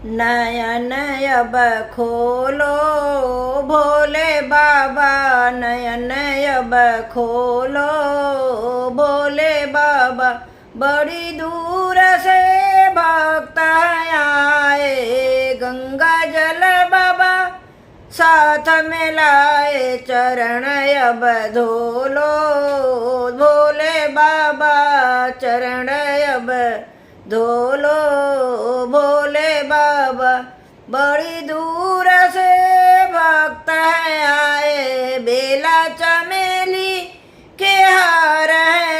नयन अब खोलो भोले बाबा, नयन अब खोलो भोले बाबा। बड़ी दूर से भक्त आए, गंगा जल बाबा साथ में लाए। चरण अब धोलो भोले बाबा, चरण अब धोलो भोले बाबा। बड़ी दूर से भक्त आए, बेला चमेली के हार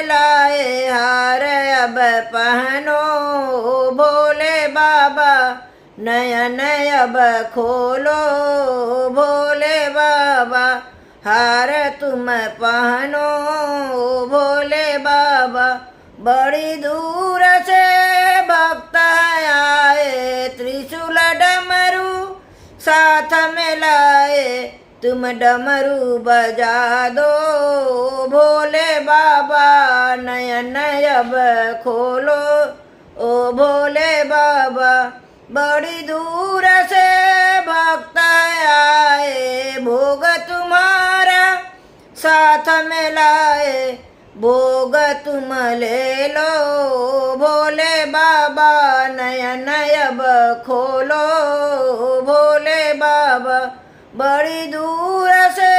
लाए। हार अब पहनो भोले बाबा, नयन अब खोलो भोले बाबा। हार तुम पहनो भोले बाबा। बड़ी दूर से भक्त आए, त्रिशूल डमरू साथ में लाए। तुम डमरू बजा दो भोले बाबा, नयन अब खोलो ओ भोले बाबा। बड़ी दूर से भक्त आए, भोग तुम्हारा साथ में लाए। भोग तुम ले लो भोले बाबा, नयन अब खोलो भोले बाबा। बड़ी दूर से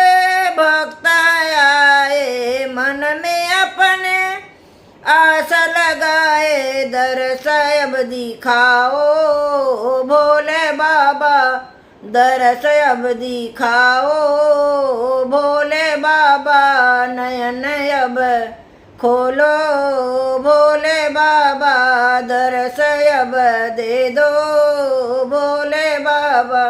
भक्त आए, मन में अपने आस लगाए। दर्श अब दिखाओ भोले बाबा, दर्श अब दिखाओ भोले बाबा। नयन अब खोलो भोले बाबा, दर्श अब दे दो भोले बाबा।